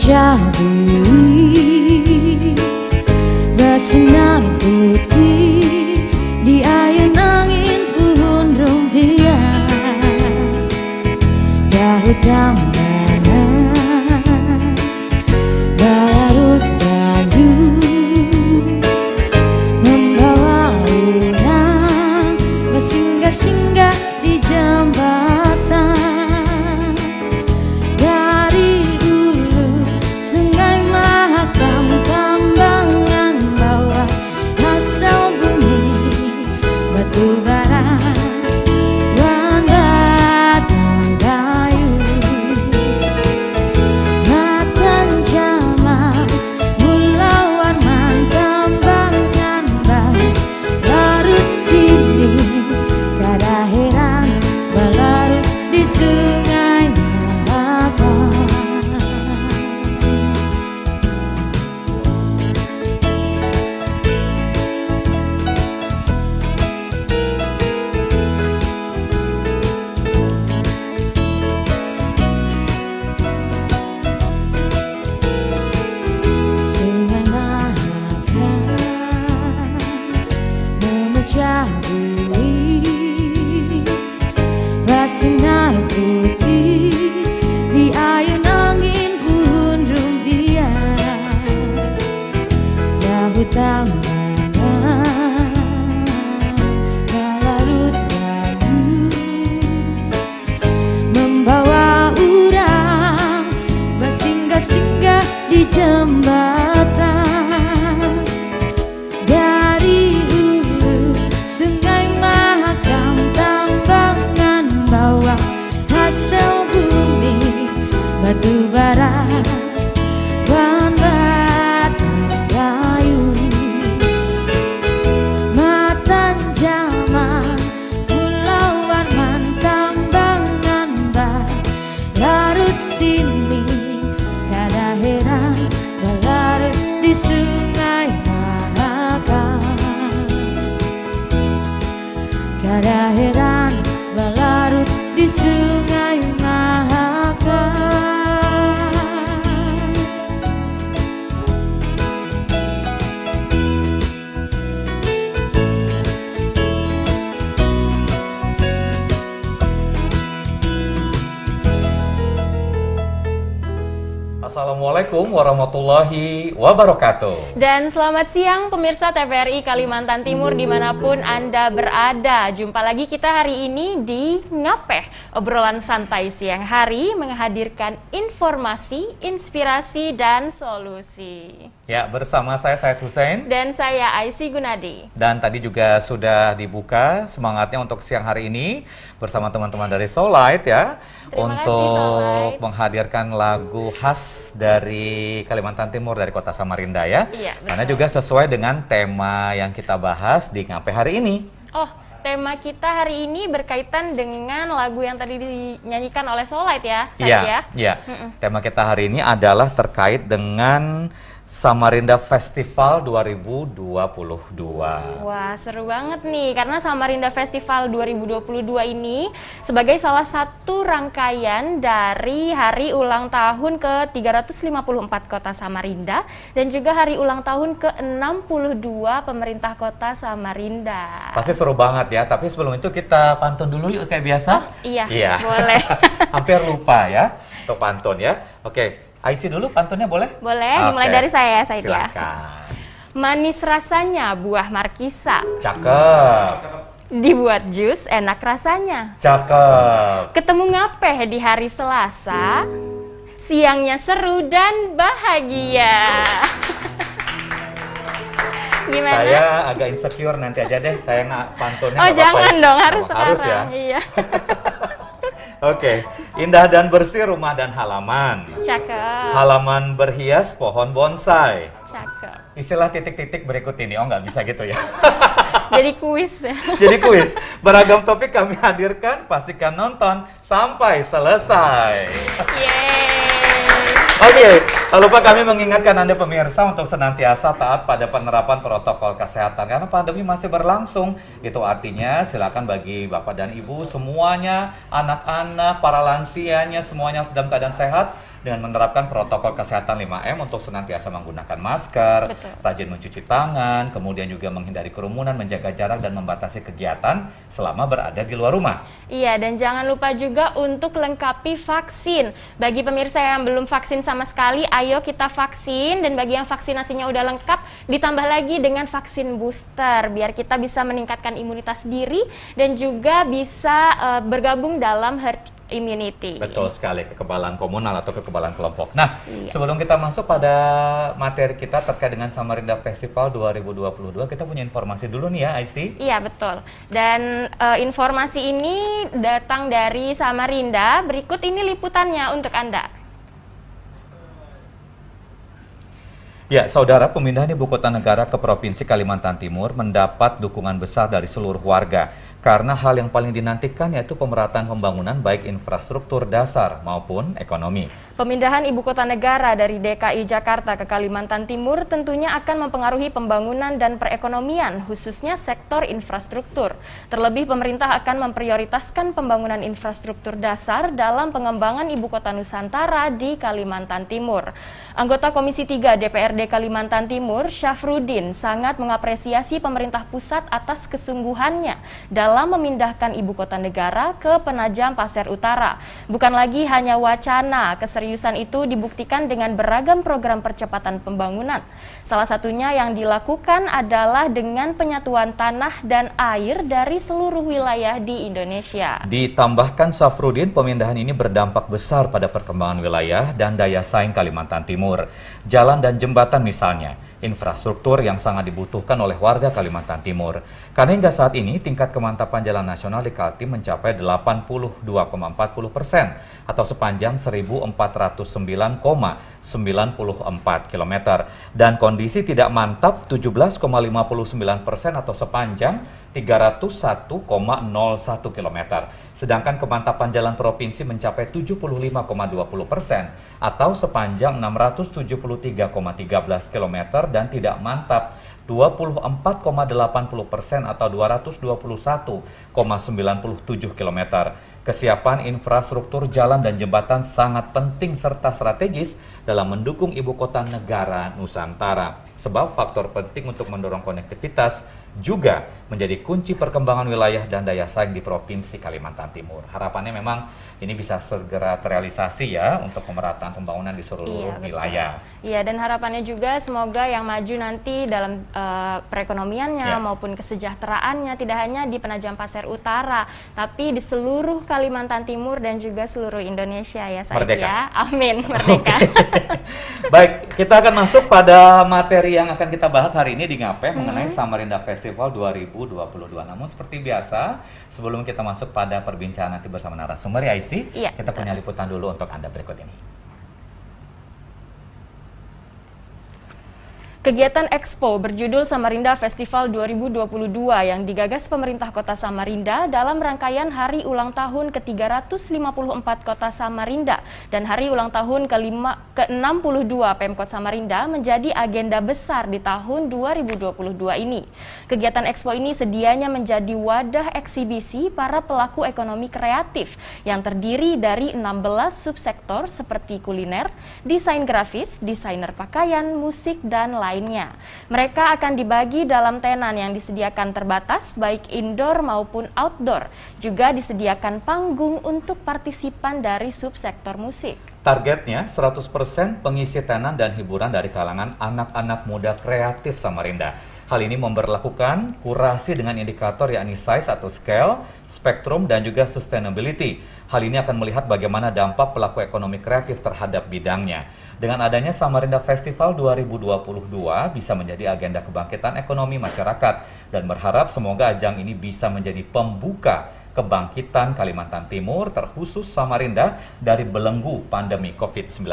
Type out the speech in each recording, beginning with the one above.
mencabuli bersinar putih di ayun angin puhun rumpia daun tambana balarut dayu membawa orang bersinggah-singgah di jembatan. Tambangan bawah hasil bumi batu bara wan batang kayu matan jaman mulawan tambangan larut sini kada heran balarut di sungai Mahakam. Bersinar putih di ayun angin puhun rumpia daun tambana balarut dayu membawa orang bersinggah-singgah di jembatan dari hulu sungai Mahakam tambangan bawah hasil bumi batu bara wan batang kayu matan jaman mulawan tambangan larut sini kada heran balarut di sungai Mahakam. Kada heran balarut di sungai Mahakam. Assalamualaikum warahmatullahi wabarakatuh. Dan selamat siang pemirsa TVRI Kalimantan Timur dimanapun Anda berada. Jumpa lagi kita hari ini di Ngapeh, obrolan santai siang hari menghadirkan informasi, inspirasi, dan solusi. Ya, bersama saya Said Hussein. Dan saya Aisy Gunadi. Dan tadi juga sudah dibuka semangatnya untuk siang hari ini bersama teman-teman dari Soullight ya. Terima kasih, untuk Soullight. menghadirkan lagu khas dari Kalimantan Timur dari Kota Samarinda ya. Iya, betul. Karena juga sesuai dengan tema yang kita bahas di Ngapeh hari ini. Oh, tema kita hari ini berkaitan dengan lagu yang tadi dinyanyikan oleh Soullight ya, Said ya? Iya. Tema kita hari ini adalah terkait dengan Samarinda Festival 2022. Wah, seru banget nih, karena Samarinda Festival 2022 ini sebagai salah satu rangkaian dari hari ulang tahun ke-354 Kota Samarinda dan juga hari ulang tahun ke-62 Pemerintah Kota Samarinda. Pasti seru banget ya, tapi sebelum itu kita pantun dulu yuk kayak biasa. Oh, iya, boleh. Hampir lupa ya untuk pantun ya. Oke, Aisy dulu pantunnya boleh? Boleh, dimulai dari saya, Said ya. Silakan. Manis rasanya buah markisa, Cakep. dibuat jus enak rasanya. Cakep. Ketemu Ngapeh di hari Selasa, siangnya seru dan bahagia. Gimana? Saya agak insecure, nanti aja deh saya pantunnya. Oh, nggak apa-apa jangan ya? dong, harus Oh, sekarang. harus ya. Iya. Oke, indah dan bersih rumah dan halaman. Cakep. Halaman berhias pohon bonsai. Cakep. Istilah titik-titik berikut ini, oh nggak bisa gitu ya. Jadi kuis ya. Jadi kuis, beragam topik kami hadirkan, pastikan nonton sampai selesai. Yeay. Oke, tak lupa kami mengingatkan Anda pemirsa untuk senantiasa taat pada penerapan protokol kesehatan karena pandemi masih berlangsung. Itu artinya silakan bagi Bapak dan Ibu semuanya, anak-anak, para lansianya semuanya dalam keadaan sehat, dengan menerapkan protokol kesehatan 5M untuk senantiasa menggunakan masker, Betul. rajin mencuci tangan, kemudian juga menghindari kerumunan, menjaga jarak dan membatasi kegiatan selama berada di luar rumah. Iya, dan jangan lupa juga untuk lengkapi vaksin. Bagi pemirsa yang belum vaksin sama sekali, ayo kita vaksin. Dan bagi yang vaksinasinya udah lengkap, ditambah lagi dengan vaksin booster. Biar kita bisa meningkatkan imunitas diri dan juga bisa bergabung dalam herd immunity. Betul sekali, kekebalan komunal atau kekebalan kelompok. Nah, Iya. sebelum kita masuk pada materi kita terkait dengan Samarinda Festival 2022, kita punya informasi dulu nih ya, Aisyah. Iya, betul. Dan informasi ini datang dari Samarinda. Berikut ini liputannya untuk Anda. Ya, saudara, pemindahan ibu kota negara ke Provinsi Kalimantan Timur mendapat dukungan besar dari seluruh warga. Karena hal yang paling dinantikan yaitu pemerataan pembangunan baik infrastruktur dasar maupun ekonomi. Pemindahan ibu kota negara dari DKI Jakarta ke Kalimantan Timur tentunya akan mempengaruhi pembangunan dan perekonomian, khususnya sektor infrastruktur. Terlebih, pemerintah akan memprioritaskan pembangunan infrastruktur dasar dalam pengembangan ibu kota Nusantara di Kalimantan Timur. Anggota Komisi 3 DPRD Kalimantan Timur, Syafruddin, sangat mengapresiasi pemerintah pusat atas kesungguhannya dalam memindahkan ibu kota negara ke Penajam Pasir Utara. Bukan lagi hanya wacana, keseriusan itu dibuktikan dengan beragam program percepatan pembangunan. Salah satunya yang dilakukan adalah dengan penyatuan tanah dan air dari seluruh wilayah di Indonesia. Ditambahkan Syafruddin, pemindahan ini berdampak besar pada perkembangan wilayah dan daya saing Kalimantan Timur. Jalan dan jembatan misalnya, infrastruktur yang sangat dibutuhkan oleh warga Kalimantan Timur. Karena hingga saat ini tingkat kemantapan jalan nasional di Kaltim mencapai 82,40% atau sepanjang 1.409,94 km. Dan kondisi tidak mantap 17,59% atau sepanjang 301,01 km. Sedangkan kemantapan jalan provinsi mencapai 75,20% atau sepanjang 673,13 km dan tidak mantap 24,80% atau 221,97 km. Kesiapan infrastruktur jalan dan jembatan sangat penting serta strategis dalam mendukung ibu kota negara Nusantara. Sebab faktor penting untuk mendorong konektivitas juga menjadi kunci perkembangan wilayah dan daya saing di Provinsi Kalimantan Timur. Harapannya memang ini bisa segera terrealisasi ya untuk pemerataan pembangunan di seluruh wilayah. Iya, dan harapannya juga semoga yang maju nanti dalam perekonomiannya maupun kesejahteraannya tidak hanya di Penajam Pasir Utara, tapi di seluruh Kalimantan Timur dan juga seluruh Indonesia ya, Said ya. Amin, merdeka. Baik, kita akan masuk pada materi yang akan kita bahas hari ini di Ngapeh mengenai Samarinda Festival 2022. Namun seperti biasa, sebelum kita masuk pada perbincangan nanti bersama narasumber ya Aisyah, kita punya liputan dulu untuk Anda berikut ini. Kegiatan Expo berjudul Samarinda Festival 2022 yang digagas pemerintah Kota Samarinda dalam rangkaian Hari Ulang Tahun ke-354 Kota Samarinda dan Hari Ulang Tahun ke-62 Pemkot Samarinda menjadi agenda besar di tahun 2022 ini. Kegiatan Expo ini sedianya menjadi wadah eksibisi para pelaku ekonomi kreatif yang terdiri dari 16 subsektor seperti kuliner, desain grafis, desainer pakaian, musik, dan lainnya. Mereka akan dibagi dalam tenan yang disediakan terbatas baik indoor maupun outdoor. Juga disediakan panggung untuk partisipan dari subsektor musik. Targetnya 100% pengisi tenan dan hiburan dari kalangan anak-anak muda kreatif Samarinda. Hal ini memberlakukan kurasi dengan indikator yakni size atau scale, spektrum, dan juga sustainability. Hal ini akan melihat bagaimana dampak pelaku ekonomi kreatif terhadap bidangnya. Dengan adanya Samarinda Festival 2022 bisa menjadi agenda kebangkitan ekonomi masyarakat dan berharap semoga ajang ini bisa menjadi pembuka kebangkitan Kalimantan Timur terkhusus Samarinda dari belenggu pandemi COVID-19.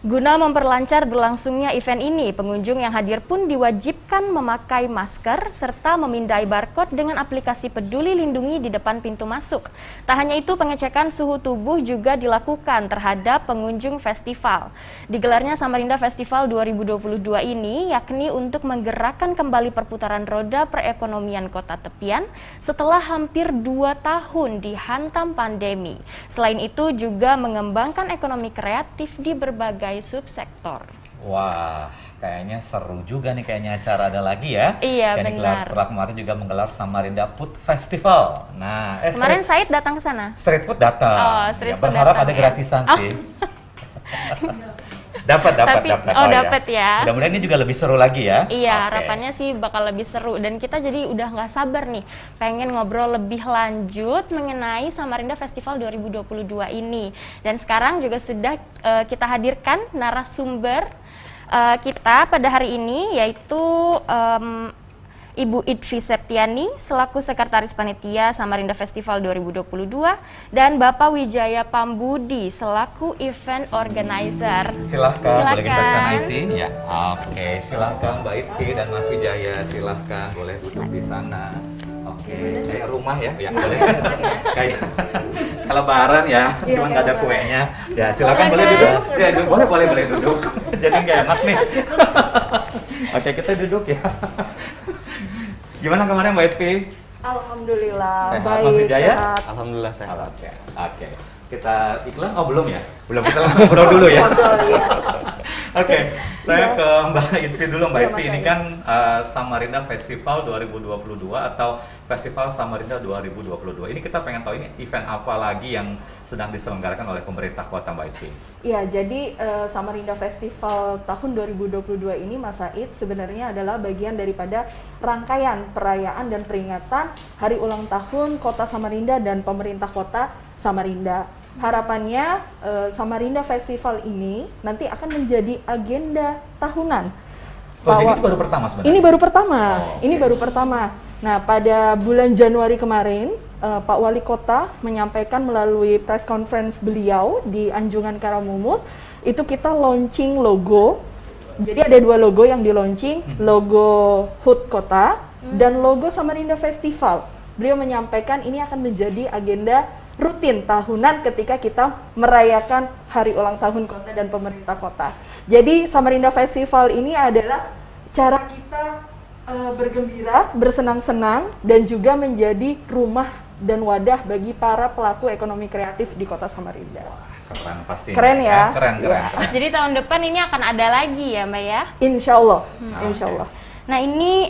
Guna memperlancar berlangsungnya event ini, pengunjung yang hadir pun diwajibkan memakai masker serta memindai barcode dengan aplikasi Peduli Lindungi di depan pintu masuk. Tak hanya itu, pengecekan suhu tubuh juga dilakukan terhadap pengunjung festival. Digelarnya Samarinda Festival 2022 ini yakni untuk menggerakkan kembali perputaran roda perekonomian kota tepian setelah hampir 2 tahun dihantam pandemi. Selain itu juga mengembangkan ekonomi kreatif di berbagai subsektor. Wah, kayaknya seru juga nih kayaknya acara ada lagi ya. Iya, yang digelar benar. setelah kemarin juga menggelar Samarinda Food Festival. Nah, Kemarin Said datang ke sana. street food datang. Oh, street Ya, food berharap datang ada ya. gratisan Oh. sih. Dapat. Oh, dapat ya. Mudah-mudahan ini juga lebih seru lagi ya. Iya, Oke. harapannya sih bakal lebih seru dan kita jadi udah nggak sabar nih pengen ngobrol lebih lanjut mengenai Samarinda Festival 2022 ini. Dan sekarang juga sudah kita hadirkan narasumber kita pada hari ini, yaitu Ibu Idvi Septiani selaku Sekretaris Panitia Samarinda Festival 2022 dan Bapak Wijaya Pambudi selaku Event Organizer. Silahkan, boleh geser ke sana Silakan. isi. Ya, oke, silahkan Mbak Idvi dan Mas Wijaya, silahkan boleh duduk di sana. Oke, kayak rumah ya, ya boleh. Kayak lebaran ya, cuma nggak ada kuenya. Ya, silakan boleh duduk. Ya, boleh duduk. Jadi nggak enak nih. Oke, kita duduk ya. Gimana kemarin Mbak Idvi? Alhamdulillah, Sehat, baik, Mas Wijaya? sehat. Alhamdulillah sehat. Alam sehat. Oke. Kita iklan? Oh belum ya? Belum, kita langsung ngobrol dulu ya. Ngobrol, ya. Oke, saya ke Mbak Idvi dulu. Mbak Iya, Idvi, Mas ini Ayu. kan Samarinda Festival 2022 atau Festival Samarinda 2022. Ini kita pengen tahu ini event apa lagi yang sedang diselenggarakan oleh pemerintah kota, Mbak Idvi? Ya, jadi Samarinda Festival tahun 2022 ini, Mas Said, sebenarnya adalah bagian daripada rangkaian perayaan dan peringatan Hari Ulang Tahun Kota Samarinda dan pemerintah kota Samarinda. Harapannya Samarinda Festival ini nanti akan menjadi agenda tahunan. Oh, jadi Bahwa- ini baru pertama sebenarnya? Ini baru pertama. Oh, Ini oke. baru pertama. Nah, pada bulan Januari kemarin, Pak Wali Kota menyampaikan melalui press conference beliau di Anjungan Karamumus, itu kita launching logo. Jadi ada 2 logo yang di launching, logo HUT Kota dan logo Samarinda Festival. Beliau menyampaikan ini akan menjadi agenda rutin tahunan ketika kita merayakan Hari Ulang Tahun Kota dan pemerintah kota. Jadi Samarinda Festival ini adalah cara kita bergembira, bersenang-senang, dan juga menjadi rumah dan wadah bagi para pelaku ekonomi kreatif di kota Samarinda. Keren pasti. Keren ya? Keren. Jadi tahun depan ini akan ada lagi ya Mbak ya? Insya Allah, Oke. insya Allah. Nah ini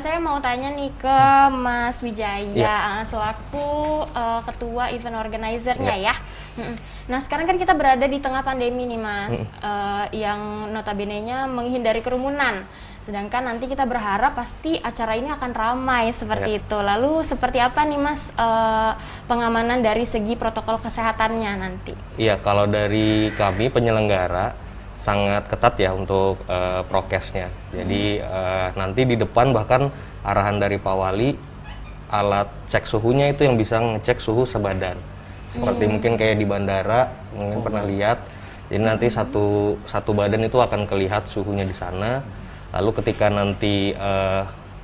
saya mau tanya nih ke Mas Wijaya selaku ketua event organizer-nya ya. Nah sekarang kan kita berada di tengah pandemi nih Mas, yang notabene-nya menghindari kerumunan. Sedangkan nanti kita berharap pasti acara ini akan ramai seperti itu. Lalu seperti apa nih Mas pengamanan dari segi protokol kesehatannya nanti? Iya, kalau dari kami penyelenggara sangat ketat ya untuk prokesnya. Jadi nanti di depan bahkan arahan dari Pak Wali, alat cek suhunya itu yang bisa ngecek suhu sebadan. Seperti mungkin kayak di bandara, mungkin pernah lihat. Jadi nanti satu badan itu akan kelihat suhunya di sana. Lalu ketika nanti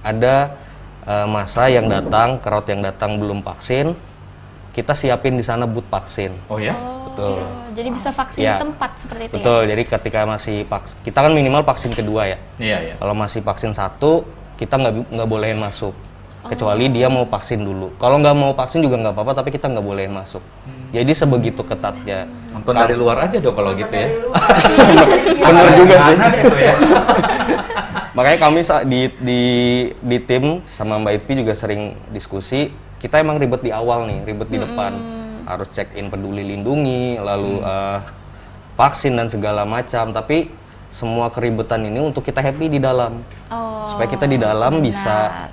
ada masa yang datang, crowd yang datang belum vaksin, kita siapin di sana booth vaksin. Oh ya? Betul. Jadi bisa vaksin Iya. di tempat seperti itu Betul, jadi ketika masih kita kan minimal vaksin kedua ya. Iya. Kalau masih vaksin 1, kita nggak bolehin masuk. Kecuali dia mau vaksin dulu. Kalau nggak mau vaksin juga nggak apa-apa, tapi kita nggak bolehin masuk. Jadi sebegitu ketatnya. Nonton dari luar aja dong kalau gitu ya. Bener juga sih. Anak gitu ya. Makanya kami di tim sama Mbak Itpi juga sering diskusi. Kita emang ribet di awal nih, ribet di depan. Harus check in Peduli Lindungi, lalu vaksin dan segala macam. Tapi semua keribetan ini untuk kita happy di dalam. Supaya kita di dalam bisa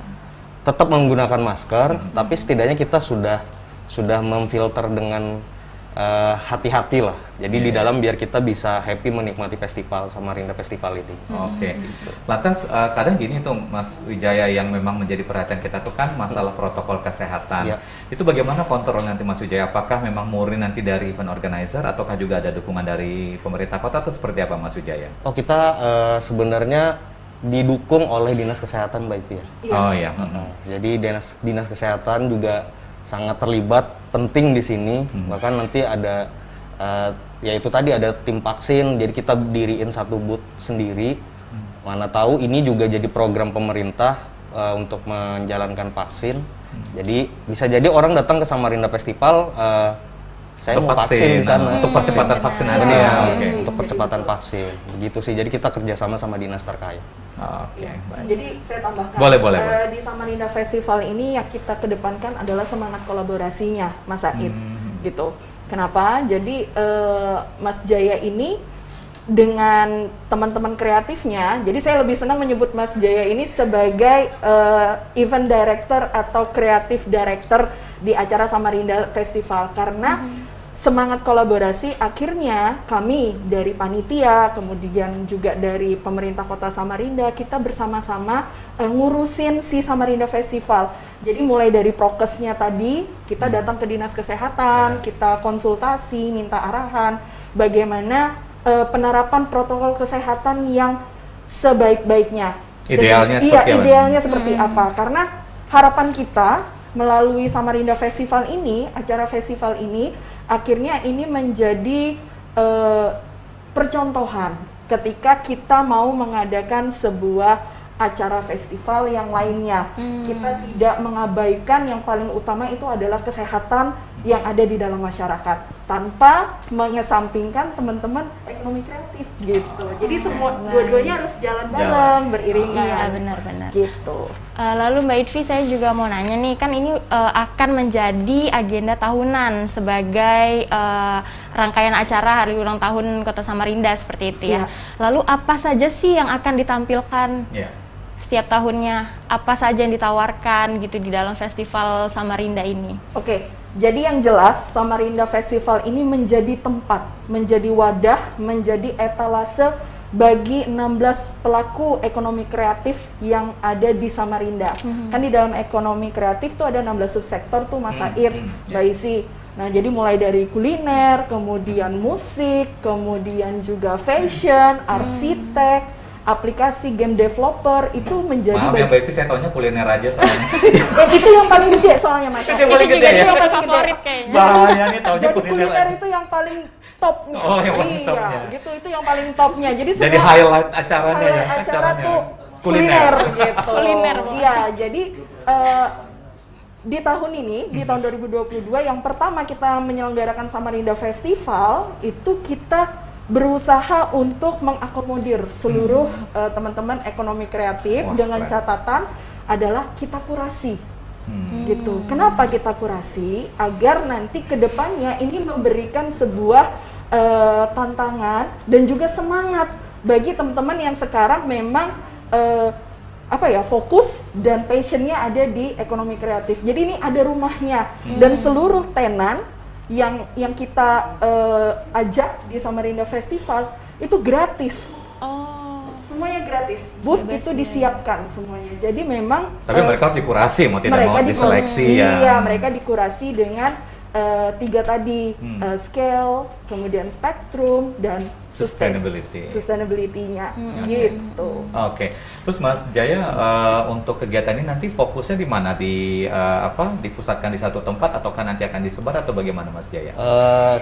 tetap menggunakan masker, tapi setidaknya kita sudah memfilter dengan hati-hati lah. Jadi di dalam biar kita bisa happy menikmati festival Samarinda Festival ini. Oke. Lantas kadang gini tuh Mas Wijaya, yang memang menjadi perhatian kita tuh kan masalah protokol kesehatan. Iya. Itu bagaimana kontrol nanti Mas Wijaya? Apakah memang murni nanti dari event organizer ataukah juga ada dukungan dari pemerintah kota atau seperti apa Mas Wijaya? Oh, kita sebenarnya didukung oleh Dinas Kesehatan Mbak Iti ya. Oh iya. Jadi dinas kesehatan juga sangat terlibat, penting di sini. Bahkan nanti ada yaitu tadi ada tim vaksin, jadi kita diriin satu booth sendiri. Mana tahu ini juga jadi program pemerintah untuk menjalankan vaksin. Jadi bisa jadi orang datang ke Samarinda Festival, saya Untuk mau vaksin di sana. untuk percepatan vaksinasi Benar, ya. Oke. untuk percepatan vaksin. Begitu sih. Jadi kita kerjasama sama dinas terkait. Oke. Jadi saya tambahkan, Boleh. di Samarinda Festival ini yang kita kedepankan adalah semangat kolaborasinya, Mas Said, gitu. Kenapa? Jadi Mas Jaya ini dengan teman-teman kreatifnya, jadi saya lebih senang menyebut Mas Jaya ini sebagai event director atau creative director di acara Samarinda Festival, karena semangat kolaborasi akhirnya kami dari panitia, kemudian juga dari pemerintah kota Samarinda, kita bersama-sama ngurusin si Samarinda Festival. Jadi mulai dari prokesnya tadi, kita datang ke dinas kesehatan, kita konsultasi, minta arahan bagaimana penerapan protokol kesehatan yang sebaik-baiknya. Idealnya Iya, seperti apa? idealnya seperti apa? Karena harapan kita melalui Samarinda Festival ini, acara festival ini, akhirnya ini menjadi percontohan ketika kita mau mengadakan sebuah acara festival yang lainnya. Kita tidak mengabaikan yang paling utama itu adalah kesehatan yang ada di dalam masyarakat, tanpa mengesampingkan teman-teman ekonomi kreatif gitu. Jadi semua dua-duanya harus jalan bareng, beriringan. Iya, benar-benar. Gitu. Lalu Mbak Itvi, saya juga mau nanya nih, kan ini akan menjadi agenda tahunan sebagai rangkaian acara Hari Ulang Tahun Kota Samarinda seperti itu ya. Iya. Lalu apa saja sih yang akan ditampilkan Iya. setiap tahunnya? Apa saja yang ditawarkan gitu di dalam festival Samarinda ini? Oke, jadi yang jelas Samarinda Festival ini menjadi tempat, menjadi wadah, menjadi etalase bagi 16 pelaku ekonomi kreatif yang ada di Samarinda. Kan di dalam ekonomi kreatif tuh ada 16 subsektor tuh Mas Said, Mbak Isi. Nah, jadi mulai dari kuliner, kemudian musik, kemudian juga fashion, arsitek, aplikasi game developer, itu menjadi Maaf ya Mbak Iti, saya taunya kuliner aja soalnya. itu yang paling gede soalnya Mas. Itu yang paling gede ya? Itu juga favorit kayaknya. Bahaya nih taunya Jadi kuliner kuliner aja. itu yang paling topnya. Oh, yang paling iya, topnya. gitu, itu yang paling topnya. Jadi Jadi semua highlight acaranya ya. highlight acara acaranya. tuh kuliner gitu. Kuliner, Bang. Iya, jadi di tahun ini, di tahun 2022 yang pertama kita menyelenggarakan Samarinda Festival, itu kita berusaha untuk mengakomodir seluruh teman-teman ekonomi kreatif. Wah, dengan keren. catatan adalah kita kurasi. Gitu. Kenapa kita kurasi? Agar nanti kedepannya ini memberikan sebuah tantangan dan juga semangat bagi teman-teman yang sekarang memang fokus dan passionnya ada di ekonomi kreatif. Jadi ini ada rumahnya dan seluruh tenan yang kita ajak di Samarinda Festival itu gratis. Oh, Semuanya gratis. Booth Bebas itu ya. disiapkan semuanya. Jadi memang Tapi mereka harus dikurasi, mau tidak mau diseleksi ya. Iya, mereka dikurasi dengan 3 tadi, scale, kemudian spektrum dan sustainability-nya gitu. Oke. Terus Mas Jaya, untuk kegiatan ini nanti fokusnya di mana? Dipusatkan di satu tempat ataukah nanti akan disebar atau bagaimana Mas Jaya?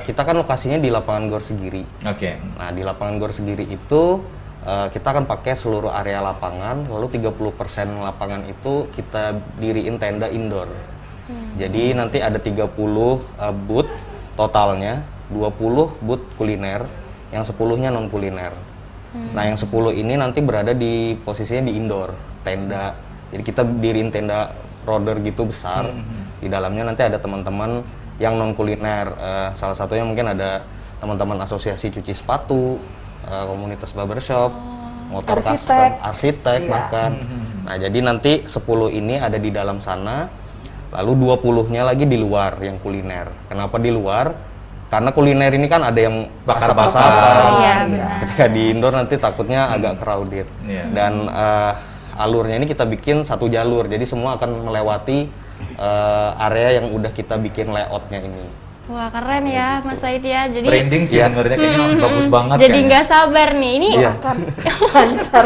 Kita kan lokasinya di lapangan Gor Segiri. Oke. Nah, di lapangan Gor Segiri itu kita akan pakai seluruh area lapangan, lalu 30% lapangan itu kita diriin tenda indoor. Jadi nanti ada 30 booth totalnya, 20 booth kuliner, yang 10-nya non kuliner. Nah, yang 10 ini nanti berada di posisinya di indoor, tenda. Jadi kita diriin tenda roder gitu besar. Di dalamnya nanti ada teman-teman yang non kuliner. Salah satunya mungkin ada teman-teman asosiasi cuci sepatu, komunitas barbershop, motor custom, arsitek Iya. bahkan. Nah, jadi nanti 10 ini ada di dalam sana, lalu 20-nya lagi di luar yang kuliner. Kenapa di luar? karena kuliner ini kan ada yang Bakar-bakar. asap-asapan. Iya, benar. Ketika di indoor nanti takutnya agak crowded. Iya. Dan alurnya ini kita bikin satu jalur, jadi semua akan melewati area yang udah kita bikin layoutnya ini. Wah, keren ya Mas Said ya. Jadi Branding sih dengernya kayaknya bagus banget jadi kayaknya. nggak sabar nih. Ini Iya. Lancar.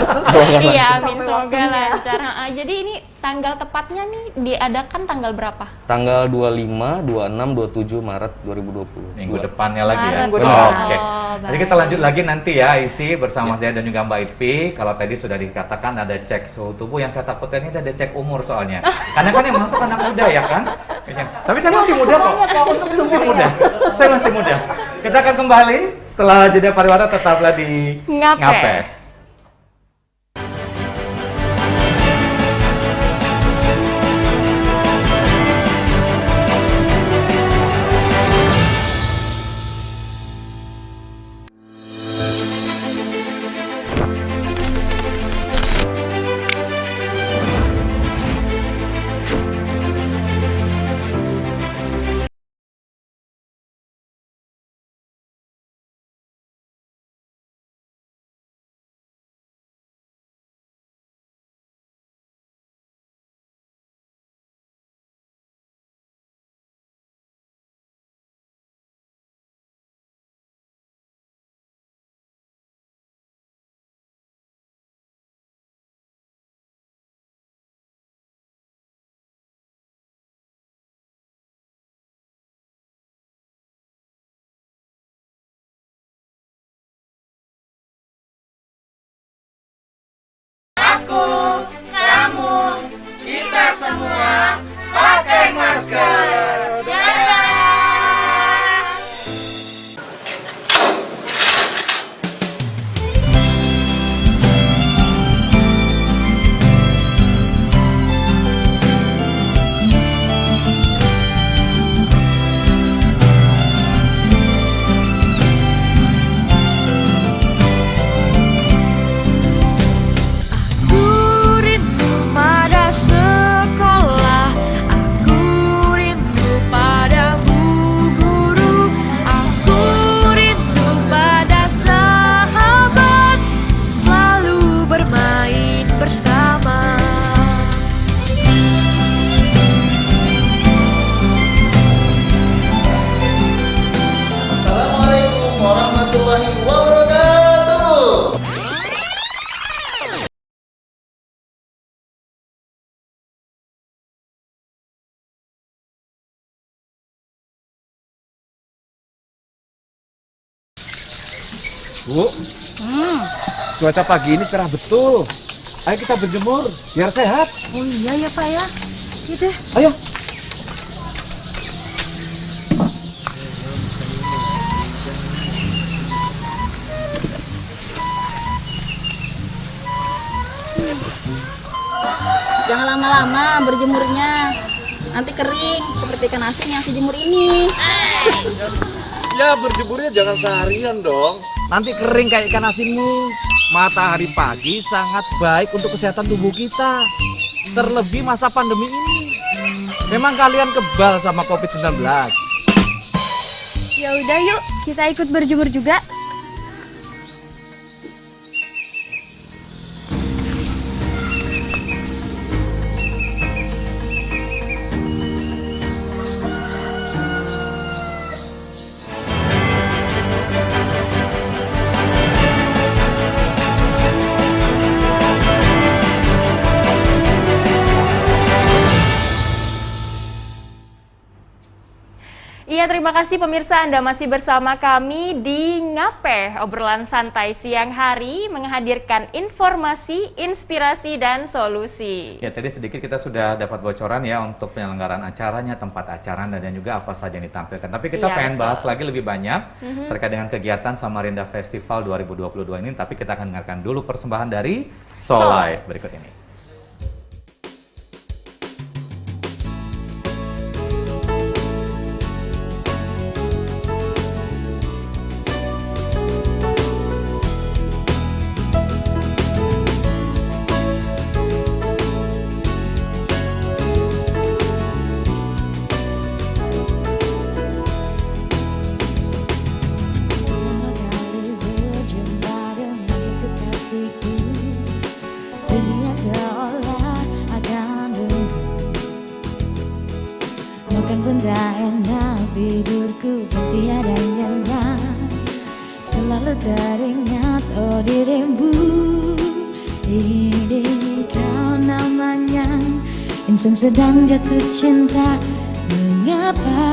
iya, amin Sampai semoga waktunya. lancar. Jadi ini tanggal tepatnya nih diadakan tanggal berapa? Tanggal 25, 26, 27 Maret 2020. Minggu depannya lagi ya. Maret. Minggu Oke. depan. Oh, Jadi baik. kita lanjut lagi nanti ya isi bersama saya dan juga Mbak Itvi. Kalau tadi sudah dikatakan ada cek suhu tubuh, yang saya takutkan ini ada cek umur soalnya. Karena kan yang masuk anak muda ya kan? Kayaknya. Tapi saya masih muda kok. Semuanya kok, untuk Saya masih semuanya. muda. Saya masih muda. Kita akan kembali setelah jeda pariwara, tetaplah di Ngape. Assalamualaikum warahmatullahi wabarakatuh. Bu, cuaca pagi ini cerah betul. Ayo kita berjemur, biar sehat. Oh iya ya Pak ya. Gitu. Ayo. Jangan lama-lama berjemurnya. Nanti kering seperti ikan asin yang sejemur ini. Ya berjemurnya jangan seharian dong. Nanti kering kayak ikan asinmu. Matahari pagi sangat baik untuk kesehatan tubuh kita. Terlebih masa pandemi ini. Memang kalian kebal sama COVID-19. Ya udah yuk, kita ikut berjemur juga. Iya, terima kasih pemirsa, Anda masih bersama kami di Ngape, obrolan santai siang hari menghadirkan informasi, inspirasi, dan solusi. Ya, tadi sedikit kita sudah dapat bocoran ya untuk penyelenggaraan acaranya, tempat acaranya, dan juga apa saja yang ditampilkan. Tapi kita Iya, pengen betul. bahas lagi lebih banyak terkait dengan kegiatan Samarinda Festival 2022 ini. Tapi kita akan dengarkan dulu persembahan dari Solai berikut ini. dan tiada nyenyak, selalu teringat oh dirimu. Ini kau namanya, insan sedang jatuh cinta. Mengapa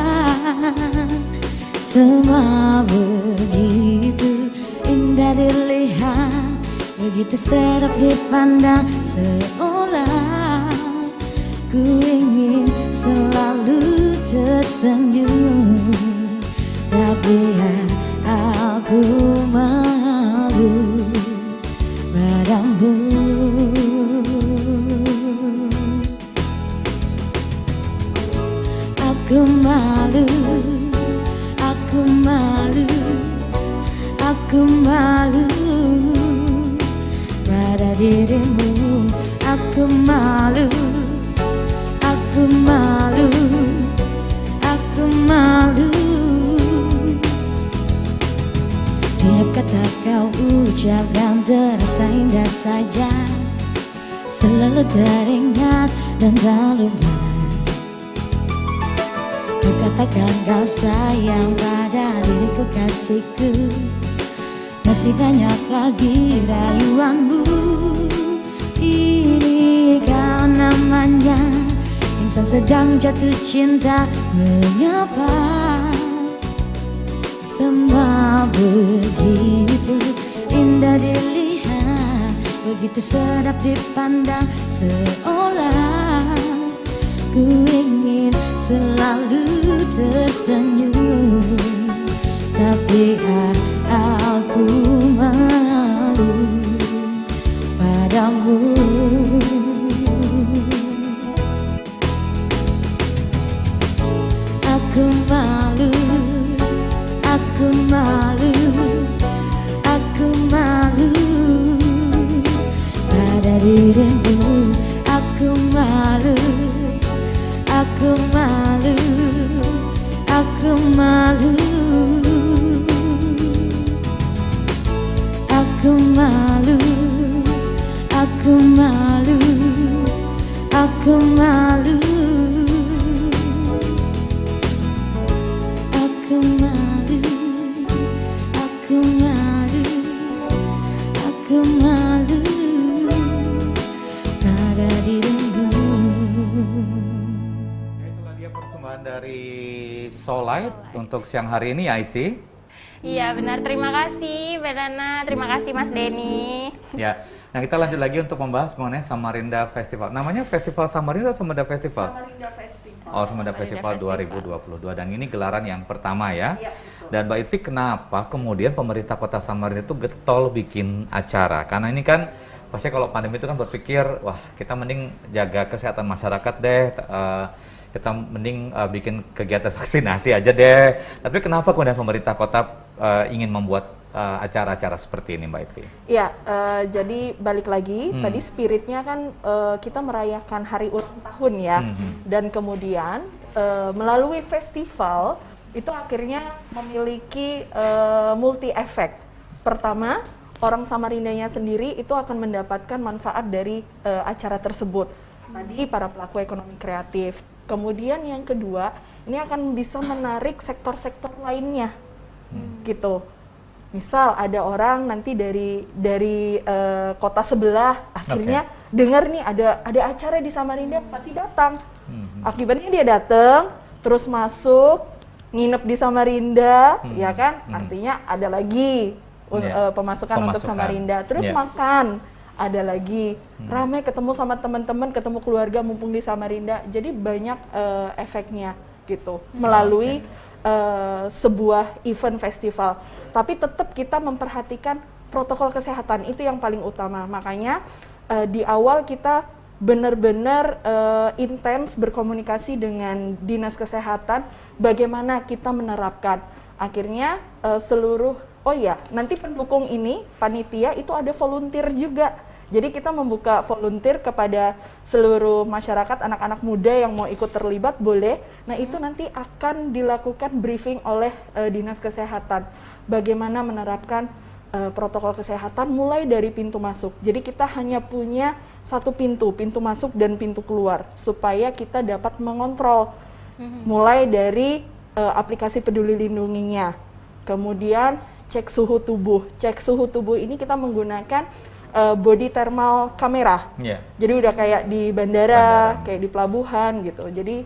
semua begitu indah dilihat, begitu sedap dipandang, seolah ku ingin selalu tersenyum. Tapi aku malu padamu. Aku malu, aku malu, aku malu pada dirimu. Aku malu, aku malu, aku malu. Tiap kata kau ucapkan terasa indah saja, selalu teringat dan tak lupa. Kau katakan kau sayang pada diriku kasihku, masih banyak lagi rayuanmu. Ini kau namanya, insan sedang jatuh cinta. Mengapa semua begitu indah dilihat, begitu sedap dipandang, seolah ku ingin selalu tersenyum. Tapi aku malu padamu. Aku malu, aku malu, aku malu pada dirimu. Aku malu, aku malu, aku malu, aku malu, aku malu, aku malu, aku malu, aku malu, aku malu pada dirimu. Itulah dia persembahan dari Solite untuk siang hari ini ya, Isi. Iya benar, terima kasih Mbak Nana, terima kasih Mas Denny. Ya, nah kita lanjut lagi untuk membahas mengenai Samarinda Festival. Namanya Festival Samarinda atau Samarinda Festival? Samarinda Festival. Oh, Samarinda Festival 2022, dan ini gelaran yang pertama ya. Iya, betul. Dan Mbak Itvi, kenapa kemudian pemerintah Kota Samarinda itu getol bikin acara? Karena ini kan pasti kalau pandemi itu kan berpikir, wah kita mending jaga kesehatan masyarakat deh, kita mending bikin kegiatan vaksinasi aja deh. Tapi kenapa kemudian pemerintah kota ingin membuat acara-acara seperti ini, Mbak Itvi? Ya, jadi balik lagi, tadi spiritnya kan kita merayakan hari ulang tahun ya, dan kemudian melalui festival itu akhirnya memiliki multi efek. Pertama, orang Samarindanya sendiri itu akan mendapatkan manfaat dari acara tersebut. Tadi para pelaku ekonomi kreatif. Kemudian yang kedua, ini akan bisa menarik sektor-sektor lainnya, gitu. Misal ada orang nanti dari kota sebelah, akhirnya dengar nih ada acara di Samarinda, pasti datang. Akibatnya dia datang, terus masuk, nginep di Samarinda, ya kan? Artinya ada lagi pemasukan untuk Samarinda, terus makan. Ada lagi ramai ketemu sama teman-teman, ketemu keluarga mumpung di Samarinda, jadi banyak efeknya gitu melalui sebuah event festival. Tapi tetap kita memperhatikan protokol kesehatan, itu yang paling utama. Makanya di awal kita benar-benar intens berkomunikasi dengan dinas kesehatan bagaimana kita menerapkan. Akhirnya nanti pendukung ini panitia itu ada volunteer juga. Jadi kita membuka volunteer kepada seluruh masyarakat, anak-anak muda yang mau ikut terlibat boleh. Nah itu nanti akan dilakukan briefing oleh dinas kesehatan. Bagaimana menerapkan protokol kesehatan mulai dari pintu masuk. Jadi kita hanya punya satu pintu masuk dan pintu keluar. Supaya kita dapat mengontrol mulai dari aplikasi Peduli Lindunginya. Kemudian cek suhu tubuh. Cek suhu tubuh ini kita menggunakan body thermal camera. Iya. Jadi udah kayak di bandara, kayak di pelabuhan gitu. Jadi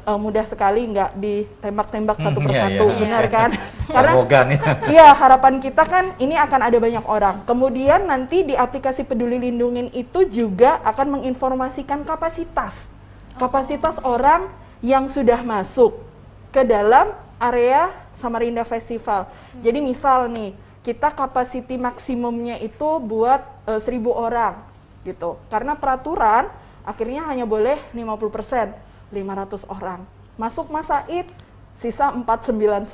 mudah sekali, nggak ditembak-tembak satu persatu, iya. benar kan? Karena Arogan ya. iya, harapan kita kan ini akan ada banyak orang. Kemudian nanti di aplikasi Peduli Lindungin itu juga akan menginformasikan kapasitas orang yang sudah masuk ke dalam area Samarinda Festival. Jadi misal nih, kita kapasiti maksimumnya itu buat 1.000 orang gitu. Karena peraturan akhirnya hanya boleh 50%, 500 orang. Masuk Mas Said, sisa 499.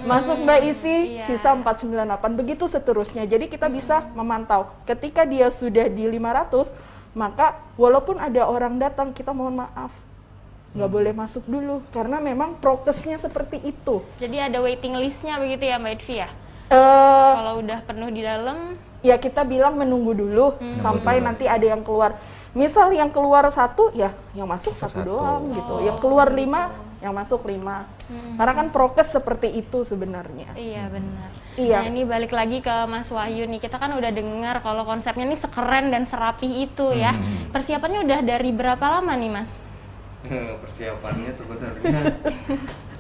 Masuk Mbak Isi, sisa 498. Begitu seterusnya. Jadi kita bisa memantau. Ketika dia sudah di 500, maka walaupun ada orang datang, kita mohon maaf, nggak boleh masuk dulu. Karena memang prokesnya seperti itu. Jadi ada waiting list-nya begitu ya Mbak Idvi ya? Kalau udah penuh di dalam, ya kita bilang menunggu dulu sampai nanti ada yang keluar. Misal yang keluar 1, ya yang masuk 1 doang gitu. Yang keluar 5, yang masuk 5. Karena kan prokes seperti itu sebenarnya. iya benar. Iya. Nah ini balik lagi ke Mas Wahyu nih, kita kan udah dengar kalau konsepnya nih sekeren dan serapi itu ya. Persiapannya udah dari berapa lama nih Mas? Persiapannya sebenarnya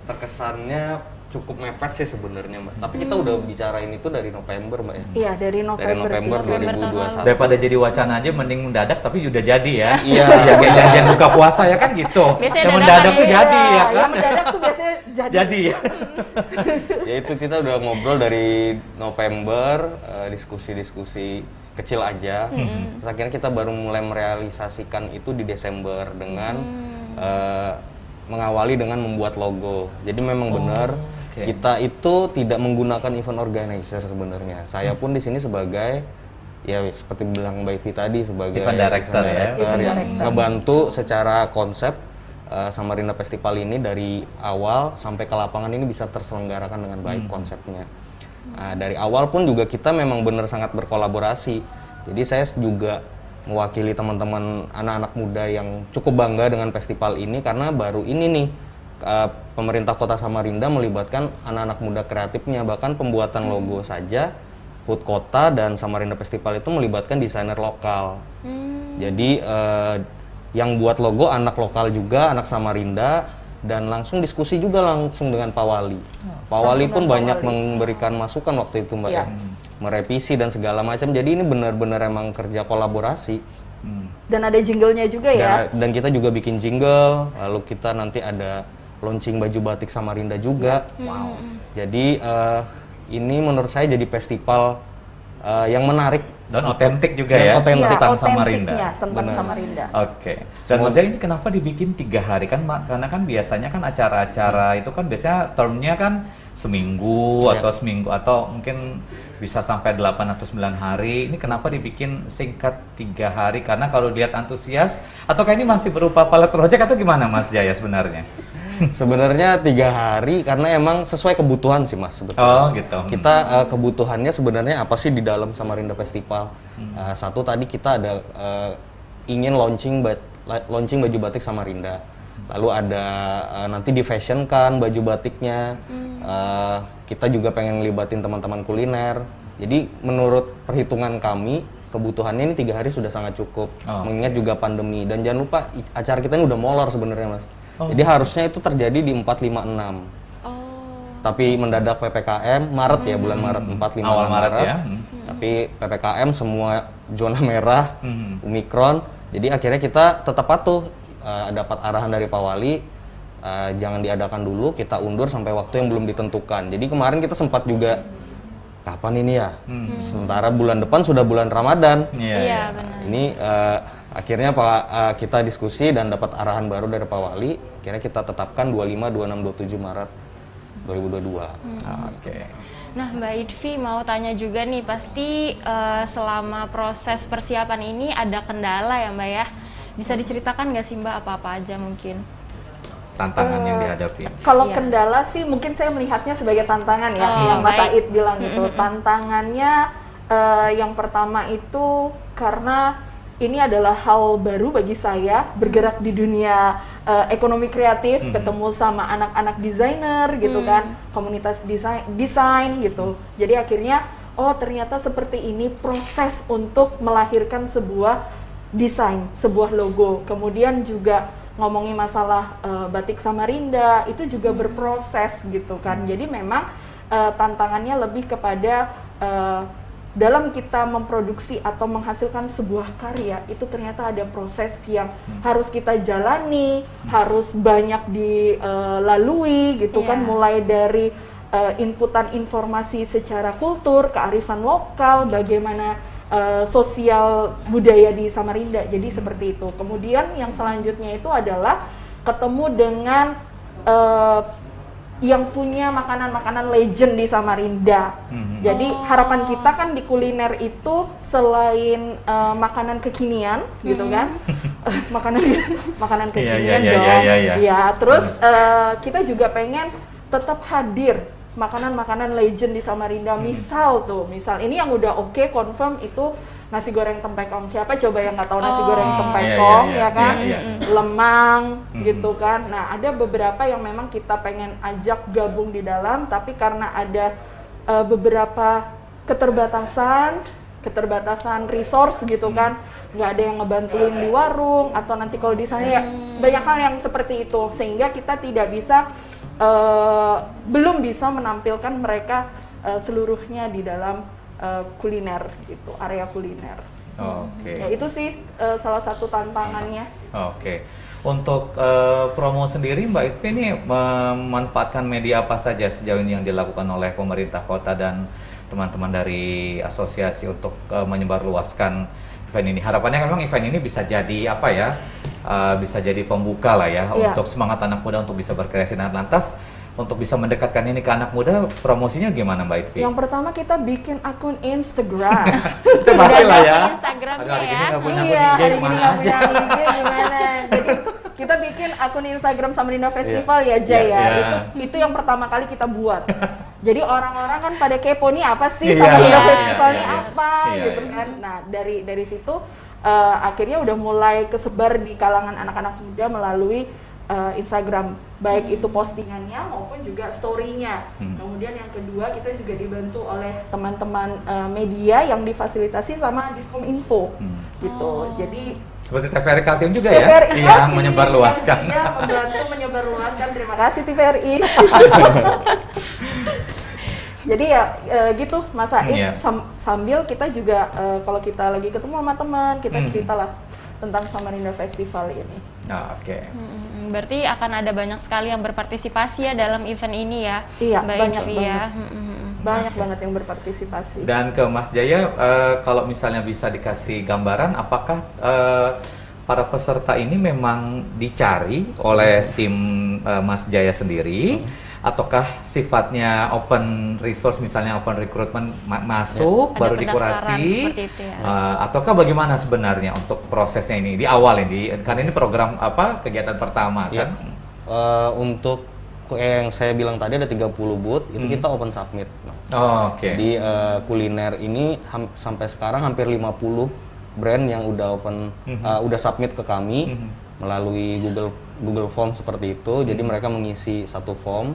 terkesannya cukup mepet sih sebenarnya Mbak. Tapi kita udah bicarain itu dari November Mbak ya. Iya, dari November, Dari November sih. 2021. Daripada jadi wacana aja mending mendadak tapi udah jadi ya. Iya. Ya kayak janjian buka puasa ya kan gitu. Biasanya Yang dadakan mendadak ya. tuh jadi ya Yang kan. mendadak tuh biasanya Jadi ya. Ya itu kita udah ngobrol dari November, diskusi-diskusi kecil aja. Terus akhirnya kita baru mulai merealisasikan itu di Desember dengan mengawali dengan membuat logo. Jadi memang benar kita itu tidak menggunakan event organizer sebenarnya. Saya pun di sini sebagai ya seperti bilang Mbak Ivi tadi sebagai Event director yang ngebantu secara konsep Samarinda Festival ini dari awal sampai ke lapangan ini bisa terselenggarakan dengan baik konsepnya. Nah, dari awal pun juga kita memang benar sangat berkolaborasi. Jadi saya juga mewakili teman-teman anak-anak muda yang cukup bangga dengan festival ini karena baru ini nih pemerintah Kota Samarinda melibatkan anak-anak muda kreatifnya, bahkan pembuatan logo saja HUT Kota dan Samarinda Festival itu melibatkan desainer lokal. Jadi yang buat logo anak lokal juga, anak Samarinda, dan langsung diskusi juga langsung dengan Pak Wali. Pak Wali pun banyak memberikan masukan waktu itu Mbak ya, merevisi dan segala macam. Jadi ini benar-benar emang kerja kolaborasi. Dan ada jinglenya juga ya. Dan kita juga bikin jingle, lalu kita nanti ada launching baju batik Samarinda juga. Wow. Jadi ini menurut saya jadi festival yang menarik Dan otentik juga ya. Otentik tentang Samarinda. Tentang Samarinda. Oke. Dan maksudnya ini kenapa dibikin 3 hari kan? Karena kan biasanya kan acara-acara itu kan biasanya termnya kan seminggu atau seminggu atau mungkin bisa sampai 8 atau 9 hari. Ini kenapa dibikin singkat 3 hari? Karena kalau lihat antusias ataukah ini masih berupa pilot project atau gimana Mas Jaya sebenarnya? Sebenarnya 3 hari karena emang sesuai kebutuhan sih Mas sebetulnya. Oh gitu. Kita kebutuhannya sebenarnya apa sih di dalam Samarinda Festival? Satu tadi kita ada ingin launching baju batik Samarinda. Lalu ada nanti di fashion kan baju batiknya. Kita juga pengen ngelibatin teman-teman kuliner. Jadi menurut perhitungan kami kebutuhannya ini 3 hari sudah sangat cukup. Mengingat juga pandemi dan jangan lupa acara kita ini udah molor sebenarnya Mas. Jadi harusnya itu terjadi di 456. Tapi mendadak PPKM Maret ya, bulan Maret 456 Awal Maret ya. Tapi PPKM semua zona merah, Omikron. Jadi akhirnya kita tetap patuh, dapat arahan dari Pak Wali, jangan diadakan dulu, kita undur sampai waktu yang belum ditentukan. Jadi kemarin kita sempat juga kapan ini ya? Sementara bulan depan sudah bulan Ramadan. Iya benar. Ini akhirnya kita diskusi dan dapat arahan baru dari Pak Wali. Akhirnya kita tetapkan 25, 26, 27 Maret 2022. Oke. Nah Mbak Idvi mau tanya juga nih, pasti selama proses persiapan ini ada kendala ya Mbak ya? Bisa diceritakan nggak sih Mbak apa-apa aja mungkin? Tantangan yang dihadapi. Kalau kendala sih mungkin saya melihatnya sebagai tantangan ya, yang Mas Said bilang gitu. Tantangannya yang pertama itu karena ini adalah hal baru bagi saya bergerak di dunia ekonomi kreatif, ketemu sama anak-anak desainer gitu kan, komunitas desain gitu. Jadi akhirnya oh ternyata seperti ini proses untuk melahirkan sebuah desain, sebuah logo. Kemudian juga ngomongin masalah batik Samarinda itu juga berproses gitu kan. Jadi memang tantangannya lebih kepada dalam kita memproduksi atau menghasilkan sebuah karya itu ternyata ada proses yang harus kita jalani, harus banyak dilalui gitu kan, mulai dari inputan informasi secara kultur, kearifan lokal, bagaimana sosial budaya di Samarinda. Jadi seperti itu. Kemudian yang selanjutnya itu adalah ketemu dengan yang punya makanan-makanan legend di Samarinda. Jadi harapan kita kan di kuliner itu selain makanan kekinian gitu kan, makanan kekinian dong. Ya, terus kita juga pengen tetap hadir makanan-makanan legend di Samarinda. Misal ini yang udah oke confirm itu nasi goreng tempekong. Siapa coba yang nggak tahu nasi goreng tempekong, ya kan? Lemang gitu kan. Nah, ada beberapa yang memang kita pengen ajak gabung di dalam, tapi karena ada beberapa keterbatasan resource gitu kan, nggak ada yang ngebantuin di warung, atau nanti kalau di sana ya banyak hal yang seperti itu, sehingga kita tidak bisa belum bisa menampilkan mereka seluruhnya di dalam kuliner gitu, area kuliner. Ya itu sih salah satu tantangannya. Untuk promo sendiri Mbak Itvi ini memanfaatkan media apa saja sejauh ini yang dilakukan oleh pemerintah kota dan teman-teman dari asosiasi untuk menyebarluaskan event ini? Harapannya kan memang event ini bisa jadi apa ya? Bisa jadi pembuka lah ya untuk semangat anak muda untuk bisa berkreasi. Nah, lantas untuk bisa mendekatkan ini ke anak muda, promosinya gimana Mbak Itvi? Yang pertama kita bikin akun Instagram. Itu pastilah ya. Instagramnya hari ya. ini nggak punya Iya, akun IG, hari ini gimana nggak aja? punya IG gimana? Jadi kita bikin akun Instagram Samarinda Festival ya Jay ya. Itu yang pertama kali kita buat. Jadi orang-orang kan pada kepo nih apa sih Samarinda Festival ini apa gitu kan. Nah, dari situ akhirnya udah mulai kesebar di kalangan anak-anak muda melalui Instagram, baik itu postingannya maupun juga story-nya. Kemudian yang kedua kita juga dibantu oleh teman-teman media yang difasilitasi sama Diskominfo gitu. Jadi seperti TVRI Kaltim juga ya, yang menyebarluaskan. Yang sudah membantu menyebarluaskan. Terima kasih TVRI. Jadi ya gitu Mas Said, sambil kita juga kalau kita lagi ketemu sama teman, kita ceritalah tentang Samarinda Festival ini. Berarti akan ada banyak sekali yang berpartisipasi ya dalam event ini ya. Iya, Mbak banyak Itvi banget. ya. Banyak banget yang berpartisipasi. Dan ke Mas Jaya, kalau misalnya bisa dikasih gambaran, apakah para peserta ini memang dicari oleh tim Mas Jaya sendiri, ataukah sifatnya open resource, misalnya open recruitment masuk baru dikurasi, ataukah bagaimana sebenarnya untuk prosesnya ini di awal ini? Karena ini program kegiatan pertama kan? Untuk yang saya bilang tadi ada 30 booth, itu kita open submit. Jadi kuliner ini sampai sekarang hampir 50 brand yang udah udah submit ke kami melalui Google Form seperti itu. Jadi mereka mengisi satu form,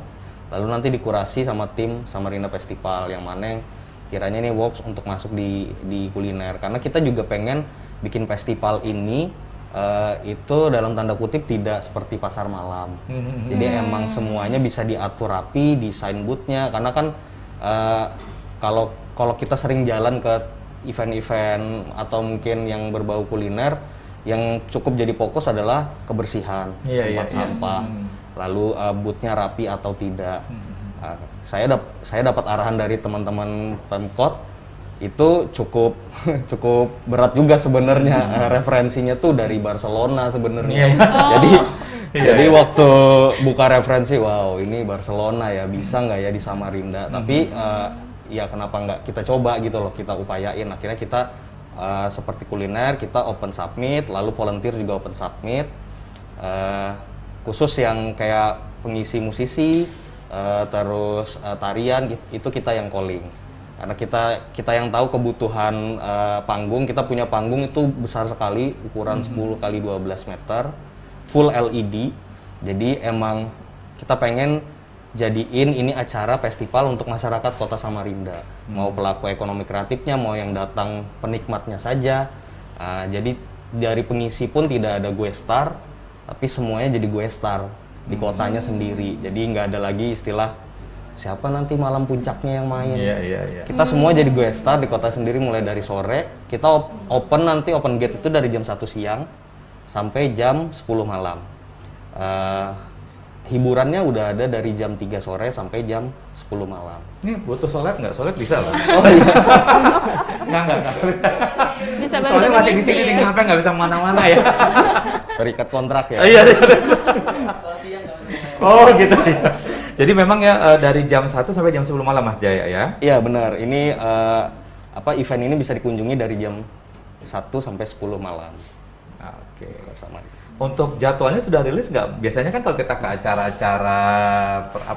lalu nanti dikurasi sama tim Samarinda Festival yang mana kiranya ini works untuk masuk di kuliner. Karena kita juga pengen bikin festival ini itu dalam tanda kutip tidak seperti pasar malam. Jadi emang semuanya bisa diatur rapi, desain boothnya. Karena kan kalau kita sering jalan ke event-event atau mungkin yang berbau kuliner, yang cukup jadi fokus adalah kebersihan tempat sampah, lalu boothnya rapi atau tidak. Saya dapat arahan dari teman-teman Pemkot, itu cukup berat juga sebenarnya. Referensinya tuh dari Barcelona sebenarnya. Jadi waktu buka referensi, wow ini Barcelona ya, bisa nggak ya di Samarinda? Tapi ya kenapa nggak kita coba gitu loh, kita upayain. Akhirnya kita seperti kuliner, kita open submit, lalu volunteer juga open submit. Khusus yang kayak pengisi musisi, terus tarian, itu kita yang calling. Karena kita yang tahu kebutuhan panggung. Kita punya panggung itu besar sekali, ukuran 10 x 12 meter, full LED. Jadi emang kita pengen jadiin ini acara festival untuk masyarakat Kota Samarinda. Mau pelaku ekonomi kreatifnya, mau yang datang penikmatnya saja. Jadi dari pengisi pun tidak ada gue star, tapi semuanya jadi gue star di kotanya sendiri. Jadi nggak ada lagi istilah siapa nanti malam puncaknya yang main. Kita semua jadi gue star di kota sendiri mulai dari sore. Kita open gate itu dari jam 1 siang sampai jam 10 malam. Hiburannya udah ada dari jam 3 sore sampai jam 10 malam. Ini butuh solet nggak? Solet bisa loh. Oh iya. Nggak. Bisa Soalnya masih di mengisi sini ya. nih, ngapain nggak bisa kemana-mana ya? Terikat kontrak ya. Iya. Oh gitu ya. Jadi memang ya dari jam 1 sampai jam 10 malam Mas Jaya ya? Iya benar. Ini event ini bisa dikunjungi dari jam 1 sampai 10 malam. Oke. Sama. Untuk jadwalnya sudah rilis nggak? Biasanya kan kalau kita ke acara-acara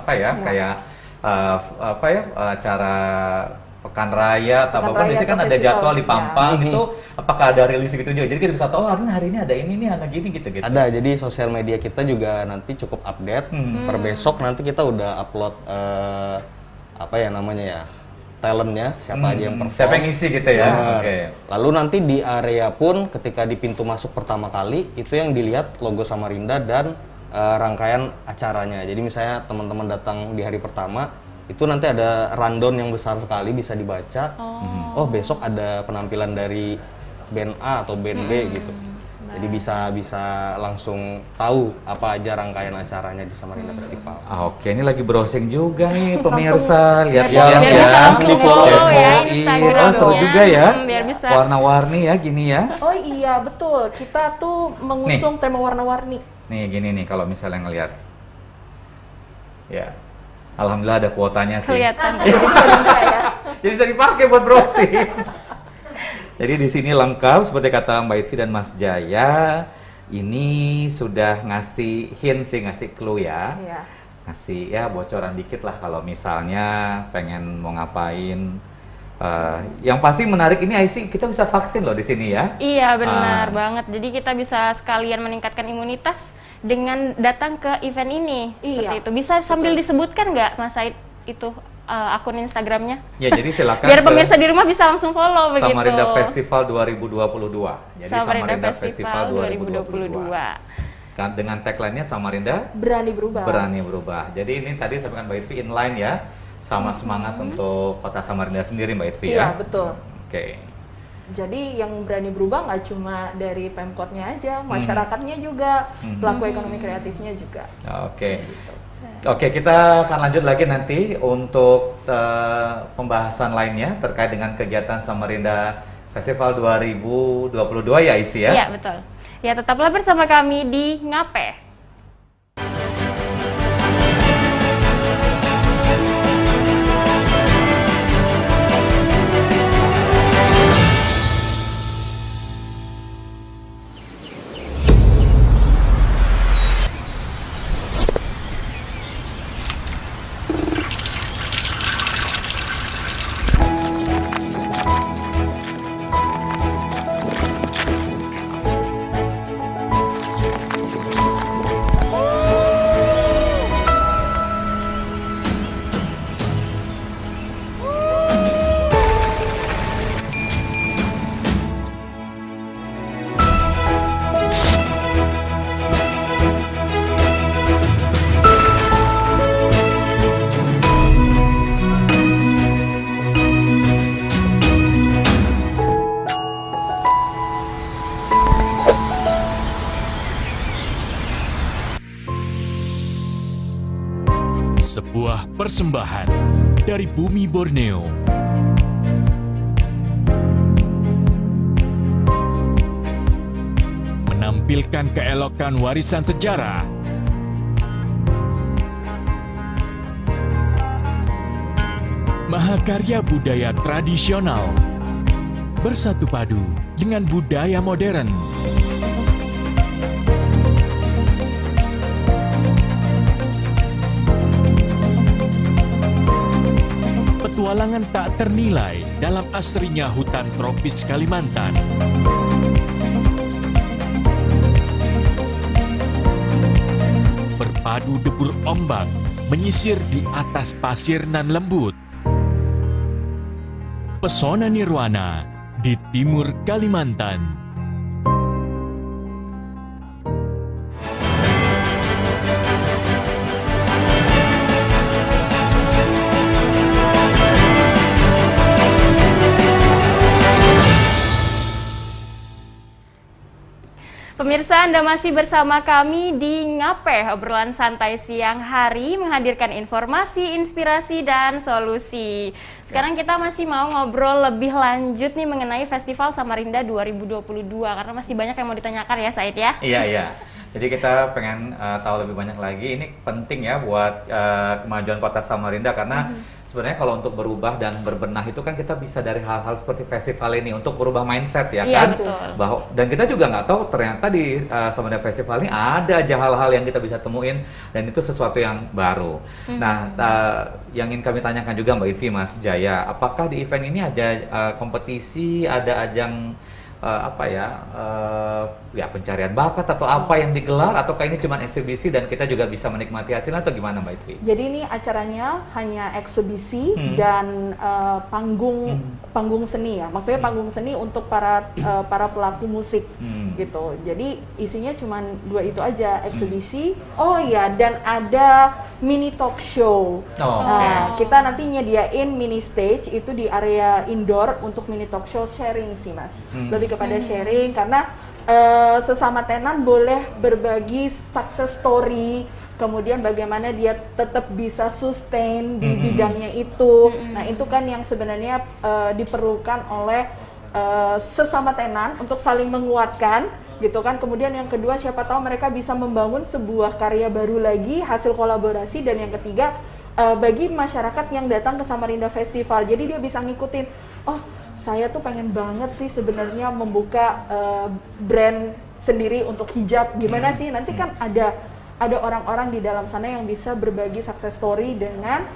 kayak acara Pekan Raya atau apa biasanya kan ada jadwal di Pampang itu, apakah ada rilis gitu juga? Jadi kita bisa tahu hari ini ada ini nih, ada gini gitu. Ada, jadi sosial media kita juga nanti cukup update. Per besok nanti kita udah upload talentnya, siapa aja yang perform. Siapa yang ngisi gitu ya? Oke. Lalu nanti di area pun ketika di pintu masuk pertama kali itu yang dilihat logo Samarinda dan rangkaian acaranya. Jadi misalnya teman-teman datang di hari pertama itu nanti ada rundown yang besar sekali bisa dibaca. Oh besok ada penampilan dari band A atau band B gitu. Jadi bisa langsung tahu apa aja rangkaian acaranya di Samarinda Festival. Oke, ini lagi browsing juga nih pemirsa, lihat biar bisa langsung follow ya Instagramnya. Oh seru juga ya, biar bisa. warna-warni ya gini ya. Oh iya betul, kita tuh mengusung tema warna-warni. Nih gini nih kalau misalnya ngelihat, ya, alhamdulillah ada kuotanya sih. Kelihatan. Jadi bisa dipakai buat browsing. Jadi di sini lengkap seperti kata Mbak Itvi dan Mas Jaya. Ini sudah ngasih hint sih, ngasih clue ya. Iya. Ngasih ya bocoran dikit lah kalau misalnya pengen mau ngapain. Yang pasti menarik ini IC kita bisa vaksin loh di sini ya. Iya benar banget. Jadi kita bisa sekalian meningkatkan imunitas dengan datang ke event ini. Seperti itu. Bisa sambil disebutkan nggak Mas Said itu akun Instagramnya? Ya jadi silakan. Biar pemirsa di rumah bisa langsung follow begitu. Samarinda Festival 2022. Jadi Samarinda Festival 2022. Kan dengan tagline-nya Samarinda Berani berubah. Berani berubah. Jadi ini tadi sampaikan Mbak Itvi inline ya, sama semangat untuk Kota Samarinda sendiri Mbak Itvi ya. Iya betul. Oke. Jadi yang berani berubah nggak cuma dari Pemkotnya aja, masyarakatnya juga, pelaku ekonomi kreatifnya juga. Oke. Oke, kita akan lanjut lagi nanti untuk pembahasan lainnya terkait dengan kegiatan Samarinda Festival 2022 ya Isi ya? Iya betul. Ya tetaplah bersama kami di Ngape. Sebuah persembahan dari bumi Borneo. Menampilkan keelokan warisan sejarah. Mahakarya budaya tradisional bersatu padu dengan budaya modern. Petualangan tak ternilai dalam asrinya hutan tropis Kalimantan. padu debur ombak menyisir di atas pasir nan lembut. Pesona nirwana di timur Kalimantan. Pemirsa, Anda masih bersama kami di Ngape, obrolan santai siang hari, menghadirkan informasi, inspirasi, dan solusi. Sekarang kita masih mau ngobrol lebih lanjut nih mengenai Festival Samarinda 2022, karena masih banyak yang mau ditanyakan ya, Said ya? Iya. Jadi kita pengen tahu lebih banyak lagi. Ini penting ya buat kemajuan kota Samarinda, karena sebenarnya kalau untuk berubah dan berbenah itu kan kita bisa dari hal-hal seperti festival ini untuk berubah mindset ya kan. Betul. Dan kita juga nggak tahu ternyata di Samarinda Festival ini ada aja hal-hal yang kita bisa temuin dan itu sesuatu yang baru. Nah, yang ingin kami tanyakan juga Mbak Itvi, Mas Jaya, apakah di event ini ada kompetisi, ada ajang pencarian bakat atau apa yang digelar, ataukah ini cuma eksibisi dan kita juga bisa menikmati hasilnya, atau gimana Mbak Itvi? Jadi ini acaranya hanya eksibisi dan panggung seni ya. Maksudnya panggung seni untuk para pelaku musik gitu. Jadi isinya cuma 2 itu aja, eksibisi. Oh iya, dan ada mini talk show. Nah, kita nanti nyediain mini stage itu di area indoor untuk mini talk show sharing sih Mas. Lebih kepada sharing, karena sesama tenan boleh berbagi success story, kemudian bagaimana dia tetap bisa sustain di bidangnya itu. Nah, itu kan yang sebenarnya diperlukan oleh sesama tenan untuk saling menguatkan gitu kan. Kemudian yang kedua, siapa tahu mereka bisa membangun sebuah karya baru lagi hasil kolaborasi. Dan yang ketiga, bagi masyarakat yang datang ke Samarinda Festival, jadi dia bisa ngikutin, oh saya tuh pengen banget sih sebenarnya membuka brand sendiri untuk hijab. Gimana sih? Nanti kan ada orang-orang di dalam sana yang bisa berbagi success story dengan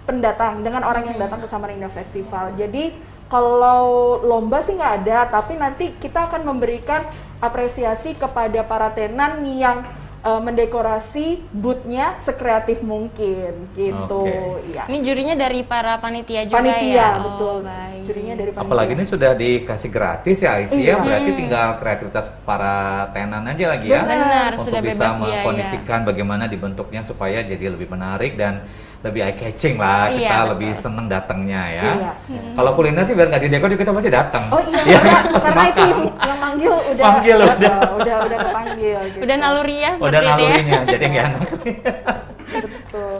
pendatang, dengan orang yang datang ke Samarinda Festival. Jadi kalau lomba sih nggak ada, tapi nanti kita akan memberikan apresiasi kepada para tenan yang mendekorasi booth-nya sekreatif mungkin gitu. Iya. Ini jurinya dari para panitia juga ya? Oh, Betul. baik. Jurinya dari panitia. Apalagi ini sudah dikasih gratis ya Aisyah, berarti tinggal kreativitas para tenan aja lagi ya. Benar, untuk sudah bisa bebas biaya. mengkondisikan bagaimana dibentuknya supaya jadi lebih menarik dan lebih eye catching lah, kita Iya, lebih seneng datangnya ya. Iya. Kalau kuliner sih biar nggak didekor kita pasti datang. Oh iya, pas karena itu makan. yang manggil udah kepanggil gitu. Udah naluriah Udah seperti itu ya. nalurinya, jadi nggak enak. Betul.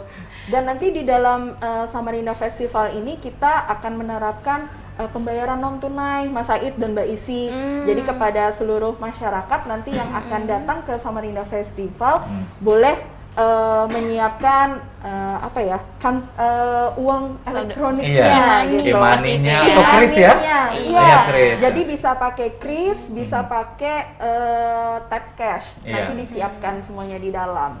Dan nanti di dalam Samarinda Festival ini kita akan menerapkan pembayaran non tunai, Mas Said dan Mbak Isi. Jadi kepada seluruh masyarakat nanti yang akan datang ke Samarinda Festival boleh menyiapkan uang elektroniknya, e-money-nya atau kris ya? Iya, jadi bisa pakai kris, bisa pakai tap cash. Nanti disiapkan semuanya di dalam.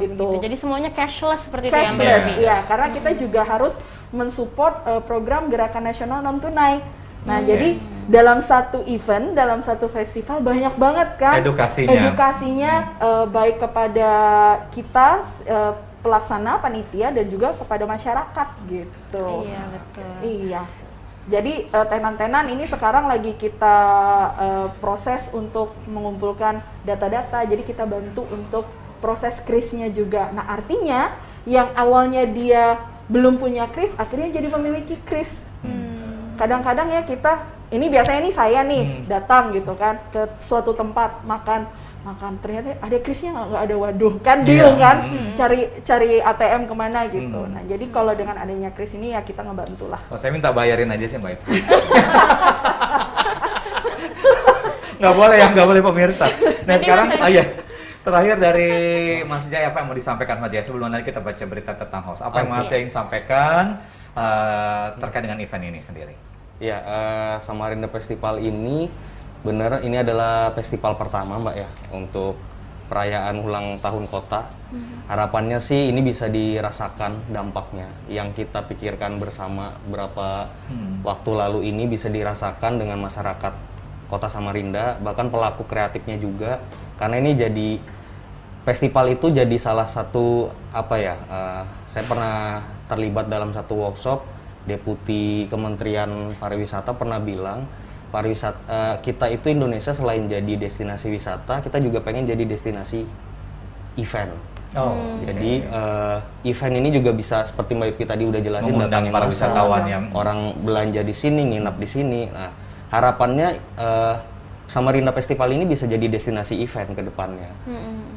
Gitu. Jadi semuanya cashless seperti itu Cashless, ya Mbak? iya, karena kita juga harus mensupport program Gerakan Nasional Non Tunai. Nah, jadi dalam satu event, dalam satu festival banyak banget kan edukasinya baik kepada kita pelaksana, panitia, dan juga kepada masyarakat gitu. Iya, betul. Iya. Jadi tenan-tenan ini sekarang lagi kita proses untuk mengumpulkan data-data. Jadi kita bantu untuk proses krisnya juga. Nah, artinya yang awalnya dia belum punya kris, akhirnya jadi memiliki kris. Kadang-kadang ya kita, ini biasanya nih saya nih datang gitu kan ke suatu tempat makan, ternyata ada krisnya nggak ada, waduh kan bingung kan, cari ATM kemana gitu. Nah, jadi kalau dengan adanya kris ini ya kita ngebantu lah. Oh, saya minta bayarin aja sih Mbak itu. Nggak boleh pemirsa. Nah sekarang, terakhir dari Mas Jaya, apa yang mau disampaikan Mas Jaya sebelum nanti kita baca berita tentang host? Apa yang Mas Jaya ingin sampaikan terkait dengan event ini sendiri? Ya, Samarinda Festival ini benar ini adalah festival pertama Mbak ya untuk perayaan ulang tahun kota. Harapannya sih ini bisa dirasakan dampaknya yang kita pikirkan bersama berapa waktu lalu ini bisa dirasakan dengan masyarakat Kota Samarinda, bahkan pelaku kreatifnya juga, karena ini jadi festival itu jadi salah satu saya pernah terlibat dalam satu workshop. Deputi Kementerian Pariwisata pernah bilang kita itu Indonesia selain jadi destinasi wisata, kita juga pengen jadi destinasi event. Jadi event ini juga bisa seperti Mbak Yuki tadi udah jelasin, mengundang para wisatawan yang orang belanja di sini, nginap di sini. Nah, harapannya Samarinda Festival ini bisa jadi destinasi event ke depannya.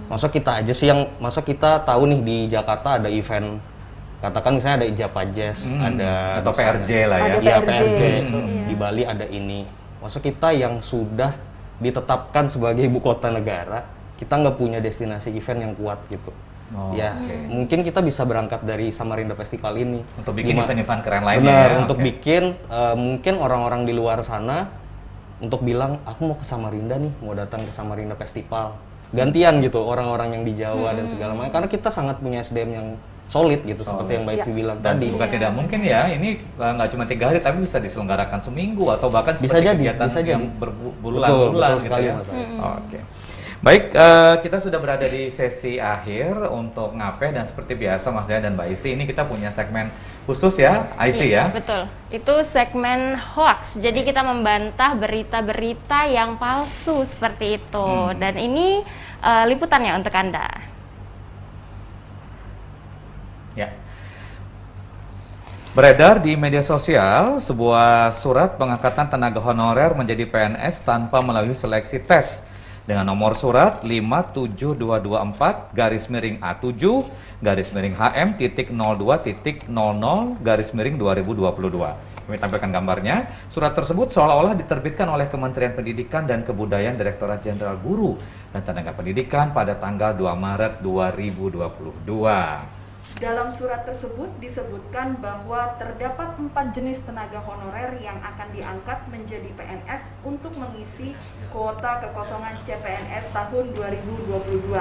Masa kita tahu nih di Jakarta ada event, katakan misalnya ada Ijapa Jazz, ada atau PRJ lah ya. Iya, PRJ. Di Bali ada ini. Masa kita yang sudah ditetapkan sebagai ibu kota negara, kita nggak punya destinasi event yang kuat gitu. Mungkin kita bisa berangkat dari Samarinda Festival ini untuk bikin event-event keren lainnya. Benar, untuk bikin mungkin orang-orang di luar sana untuk bilang aku mau ke Samarinda nih, mau datang ke Samarinda Festival. Gantian gitu orang-orang yang di Jawa dan segala macam, karena kita sangat punya SDM yang solid gitu, seperti yang Mbak Ivi bilang dan tadi. Bukan tidak mungkin ya, ini nggak cuma 3 hari tapi bisa diselenggarakan seminggu atau bahkan bisa seperti jadi, kegiatan yang berbulan-bulan gitu sekali, ya. Oke. Baik, kita sudah berada di sesi akhir untuk Ngape, dan seperti biasa Mas Dea dan Mbak Isi, ini kita punya segmen khusus ya, IC ya? Betul, itu segmen hoax, jadi kita membantah berita-berita yang palsu seperti itu, dan ini liputannya untuk Anda. Ya. Beredar di media sosial sebuah surat pengangkatan tenaga honorer menjadi PNS tanpa melalui seleksi tes dengan nomor surat 57224-HM.02.00/2022. Kami tampilkan gambarnya. Surat tersebut seolah-olah diterbitkan oleh Kementerian Pendidikan dan Kebudayaan Direktorat Jenderal Guru dan Tenaga Pendidikan pada tanggal 2 Maret 2022. Dalam surat tersebut disebutkan bahwa terdapat 4 jenis tenaga honorer yang akan diangkat menjadi PNS untuk mengisi kuota kekosongan CPNS tahun 2022,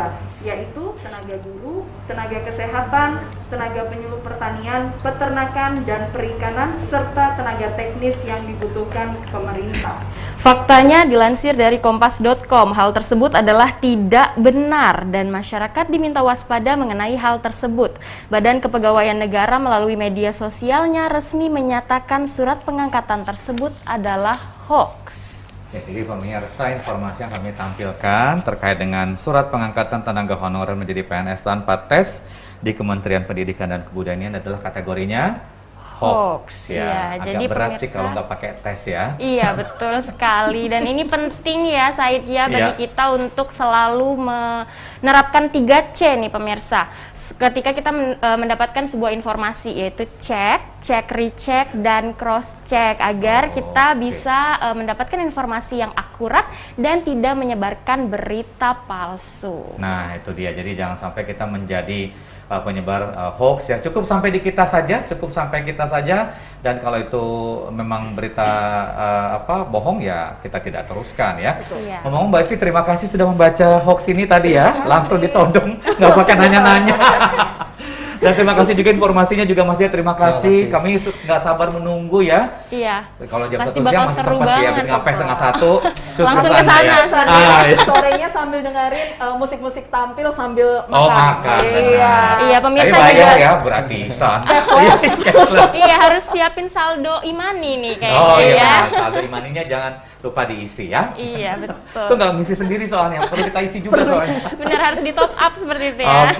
yaitu tenaga guru, tenaga kesehatan, tenaga penyuluh pertanian, peternakan, dan perikanan, serta tenaga teknis yang dibutuhkan pemerintah. Faktanya dilansir dari kompas.com, hal tersebut adalah tidak benar dan masyarakat diminta waspada mengenai hal tersebut. Badan Kepegawaian Negara melalui media sosialnya resmi menyatakan surat pengangkatan tersebut adalah hoax. Jadi pemirsa, informasi yang kami tampilkan terkait dengan surat pengangkatan tenaga honorer menjadi PNS tanpa tes di Kementerian Pendidikan dan Kebudayaan adalah kategorinya hoax ya. Agak jadi berat pemirsa, sih kalau nggak pakai tes ya. Iya, betul sekali. Dan ini penting ya Said ya bagi kita untuk selalu menerapkan 3C nih pemirsa. Ketika kita mendapatkan sebuah informasi, yaitu cek, recheck, dan cross check agar kita bisa mendapatkan informasi yang akurat dan tidak menyebarkan berita palsu. Nah, itu dia. Jadi jangan sampai kita menjadi penyebar hoax ya. Cukup sampai di kita saja, dan kalau itu memang berita bohong ya kita tidak teruskan ya. Ngomong Mbak Ivi, terima kasih sudah membaca hoax ini tadi ya, langsung ditodong, nggak pakai nanya-nanya. Dan terima kasih juga informasinya juga Mas Dia, terima kasih. Kami nggak sabar menunggu ya. Iya. Kalau jam 1 Pasti siang bakal masih seru sempat sih, habis banget. ngapain setengah 1, cus Langsung kesana kesana, ya. sorry. Sorenya sambil dengerin musik-musik tampil sambil makan. Oh, makan. Iya. Iya, pemirsa Tapi bayar juga. ya, gratisan. Iya, harus siapin saldo imani nih kayaknya Oh iya, ya. saldo imaninya jangan lupa diisi ya. Iya, betul. Itu nggak ngisi sendiri soalnya, perlu kita isi juga soalnya. Benar, harus di top up seperti itu ya.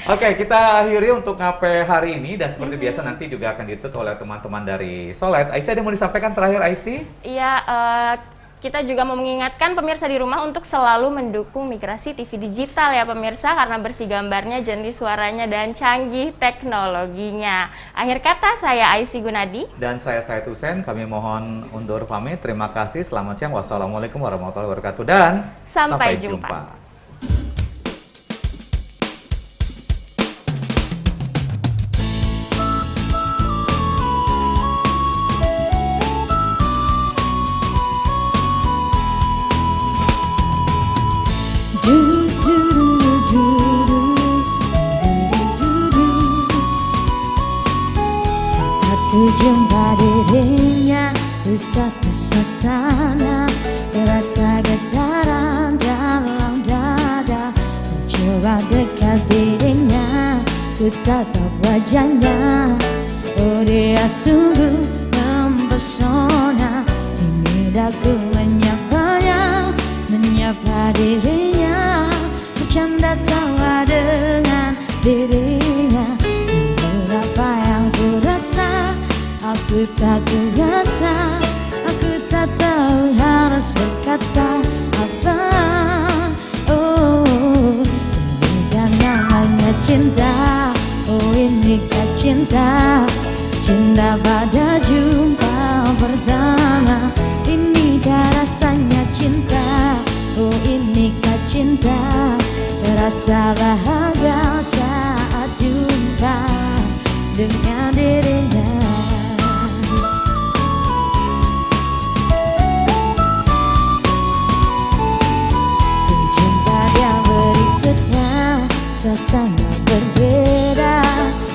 Oke, kita akhiri untuk Ngape hari ini, dan seperti biasa nanti juga akan ditutup oleh teman-teman dari Solet. Aisyah, ada yang mau disampaikan terakhir, Aisyah? Iya, kita juga mau mengingatkan pemirsa di rumah untuk selalu mendukung migrasi TV digital ya pemirsa, karena bersih gambarnya, jernih suaranya, dan canggih teknologinya. Akhir kata, saya Aisyah Gunadi. Dan saya Said Hussein, kami mohon undur pamit. Terima kasih, selamat siang, wassalamualaikum warahmatullahi wabarakatuh, dan sampai jumpa. Saat ku jumpa dirinya di satu suasana, terasa getaran dalam dada. Mencoba coba dekat dirinya, ku tatap wajahnya. Oh dia sungguh mempesona. Ingin aku menyapanya, menyapa dirinya, bercanda tawa dengan dirinya. Namun apa yang ku rasa, aku tak kuasa. Aku tak tahu harus berkata apa. Oh, ini kan namanya cinta. Oh, inikah cinta, cinta pada jumpa pertama. Inikah rasanya cinta. Oh, inikah cinta, rasa bahagia saat jumpa dengan dirinya. Jumpa dia berikutnya, suasana berbeda.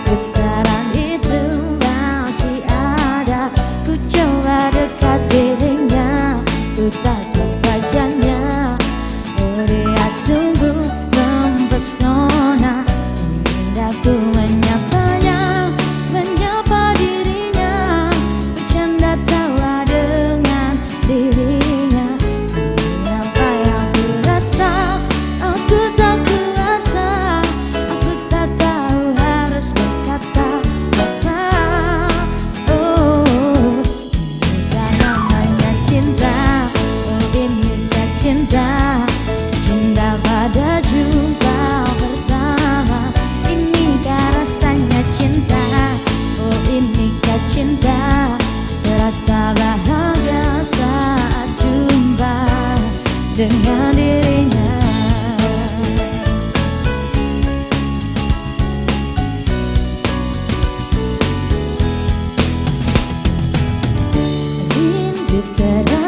Getaran itu masih ada. Ku coba dekat dirinya, ku tatap wajahnya. Oh dia sungguh mempesona. Ingin aku menyapanya, menyapa dirinya, bercanda tawa dengan dirinya. Namun apa yang ku rasa, aku tak kuasa. Aku tak tahu harus berkata apa. Oh, inikah namanya cinta. Oh, inikah cinta, cinta pada jumpa pertama. Inikah rasanya cinta. Oh, inikah cinta, rasa bahagia saat jumpa dengan dirinya. Rindu terang